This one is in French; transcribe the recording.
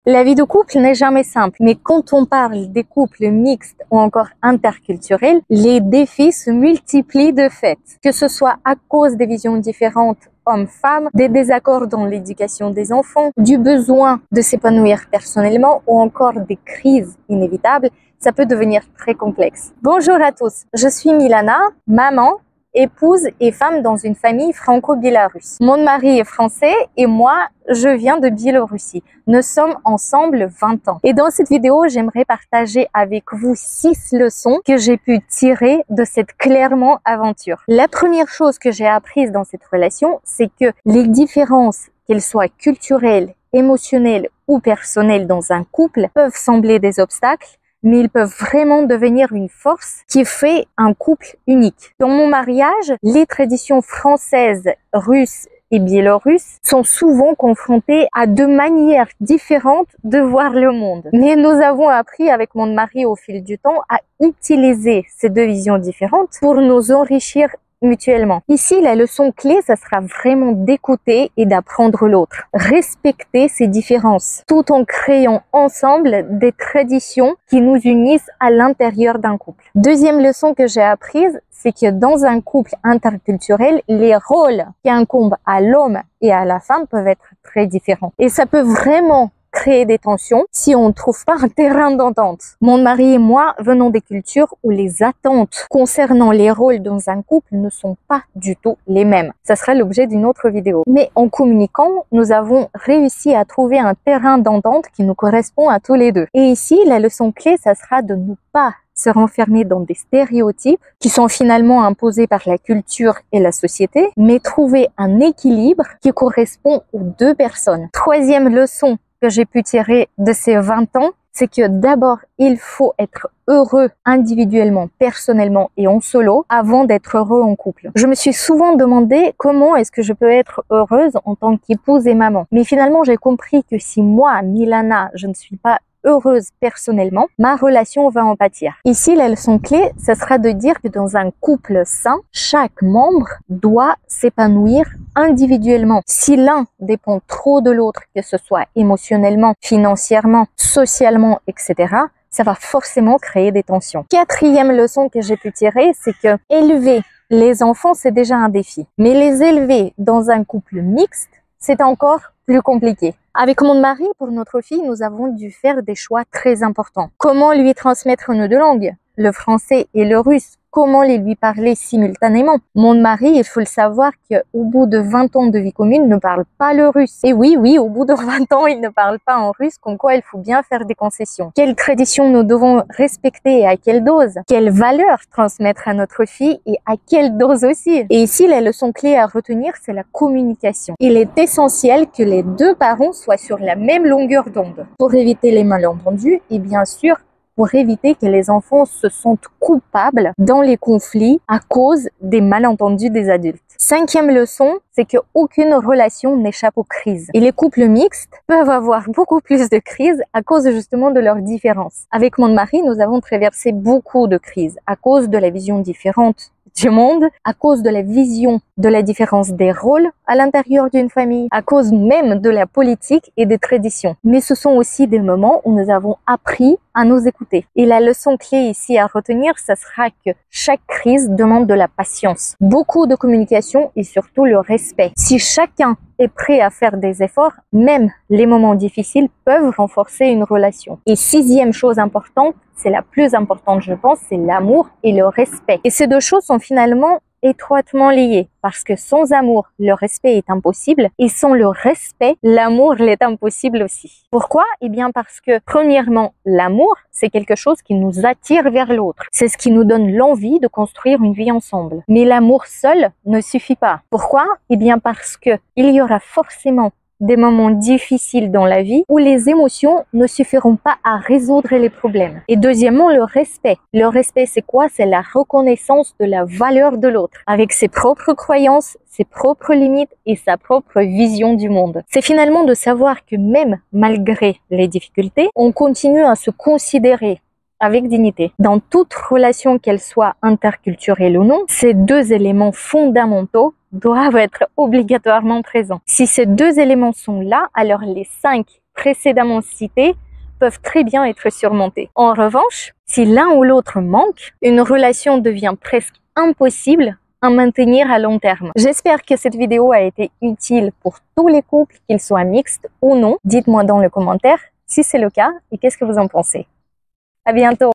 La vie de couple n'est jamais simple, mais quand on parle des couples mixtes ou encore interculturels, les défis se multiplient de fait. Que ce soit à cause des visions différentes hommes-femmes, des désaccords dans l'éducation des enfants, du besoin de s'épanouir personnellement ou encore des crises inévitables, ça peut devenir très complexe. Bonjour à tous, je suis Milana, maman, épouse et femme dans une famille franco-biélorusse. Mon mari est français et moi, je viens de Biélorussie. Nous sommes ensemble 20 ans. Et dans cette vidéo, j'aimerais partager avec vous 6 leçons que j'ai pu tirer de cette clairement aventure. La première chose que j'ai apprise dans cette relation, c'est que les différences, qu'elles soient culturelles, émotionnelles ou personnelles dans un couple, peuvent sembler des obstacles, mais ils peuvent vraiment devenir une force qui fait un couple unique. Dans mon mariage, les traditions françaises, russes et biélorusses sont souvent confrontées à 2 manières différentes de voir le monde. Mais nous avons appris avec mon mari au fil du temps à utiliser ces 2 visions différentes pour nous enrichir mutuellement. Ici, la leçon clé, ça sera vraiment d'écouter et d'apprendre l'autre. Respecter ces différences, tout en créant ensemble des traditions qui nous unissent à l'intérieur d'un couple. Deuxième leçon que j'ai apprise, c'est que dans un couple interculturel, les rôles qui incombent à l'homme et à la femme peuvent être très différents. Et ça peut vraiment créer des tensions si on ne trouve pas un terrain d'entente. Mon mari et moi venons des cultures où les attentes concernant les rôles dans un couple ne sont pas du tout les mêmes. Ça sera l'objet d'une autre vidéo. Mais en communiquant, nous avons réussi à trouver un terrain d'entente qui nous correspond à tous les deux. Et ici, la leçon clé, ça sera de ne pas se renfermer dans des stéréotypes qui sont finalement imposés par la culture et la société, mais trouver un équilibre qui correspond aux 2 personnes. Troisième leçon que j'ai pu tirer de ces 20 ans, c'est que d'abord, il faut être heureux individuellement, personnellement et en solo avant d'être heureux en couple. Je me suis souvent demandé comment est-ce que je peux être heureuse en tant qu'épouse et maman. Mais finalement, j'ai compris que si moi, Milana, je ne suis pas heureuse personnellement, ma relation va en pâtir. Ici, la leçon clé, ça sera de dire que dans un couple sain, chaque membre doit s'épanouir individuellement. Si l'un dépend trop de l'autre, que ce soit émotionnellement, financièrement, socialement, etc., ça va forcément créer des tensions. Quatrième leçon que j'ai pu tirer, c'est que élever les enfants, c'est déjà un défi. Mais les élever dans un couple mixte, c'est encore plus compliqué. Avec mon mari, pour notre fille, nous avons dû faire des choix très importants. Comment lui transmettre nos 2 langues, le français et le russe? Comment les lui parler simultanément? Mon mari, il faut le savoir qu'au bout de 20 ans de vie commune, ne parle pas le russe. Et oui, au bout de 20 ans, il ne parle pas en russe, comme quoi il faut bien faire des concessions. Quelles traditions nous devons respecter et à quelle dose? Quelles valeurs transmettre à notre fille et à quelle dose aussi? Et ici, la leçon clé à retenir, c'est la communication. Il est essentiel que les 2 parents soient sur la même longueur d'onde pour éviter les malentendus et bien sûr, pour éviter que les enfants se sentent coupables dans les conflits à cause des malentendus des adultes. 5e leçon, c'est qu'aucune relation n'échappe aux crises. Et les couples mixtes peuvent avoir beaucoup plus de crises à cause justement de leurs différences. Avec mon mari, nous avons traversé beaucoup de crises à cause de la vision différente du monde, à cause de la vision de la différence des rôles à l'intérieur d'une famille, à cause même de la politique et des traditions. Mais ce sont aussi des moments où nous avons appris à nous écouter. Et la leçon clé ici à retenir, ça sera que chaque crise demande de la patience, beaucoup de communication et surtout le respect. Si chacun est prêt à faire des efforts, même les moments difficiles peuvent renforcer une relation. Et 6e chose importante, c'est la plus importante je pense, c'est l'amour et le respect. Et ces 2 choses sont finalement étroitement liées parce que sans amour, le respect est impossible et sans le respect, l'amour l'est impossible aussi. Pourquoi? Eh bien parce que premièrement, l'amour, c'est quelque chose qui nous attire vers l'autre. C'est ce qui nous donne l'envie de construire une vie ensemble. Mais l'amour seul ne suffit pas. Pourquoi? Eh bien parce que il y aura forcément des moments difficiles dans la vie où les émotions ne suffiront pas à résoudre les problèmes. Et deuxièmement, le respect. Le respect, c'est quoi? C'est la reconnaissance de la valeur de l'autre, avec ses propres croyances, ses propres limites et sa propre vision du monde. C'est finalement de savoir que même malgré les difficultés, on continue à se considérer avec dignité. Dans toute relation, qu'elle soit interculturelle ou non, ces 2 éléments fondamentaux doivent être obligatoirement présents. Si ces 2 éléments sont là, alors les 5 précédemment cités peuvent très bien être surmontés. En revanche, si l'un ou l'autre manque, une relation devient presque impossible à maintenir à long terme. J'espère que cette vidéo a été utile pour tous les couples, qu'ils soient mixtes ou non. Dites-moi dans les commentaires si c'est le cas et qu'est-ce que vous en pensez. À bientôt!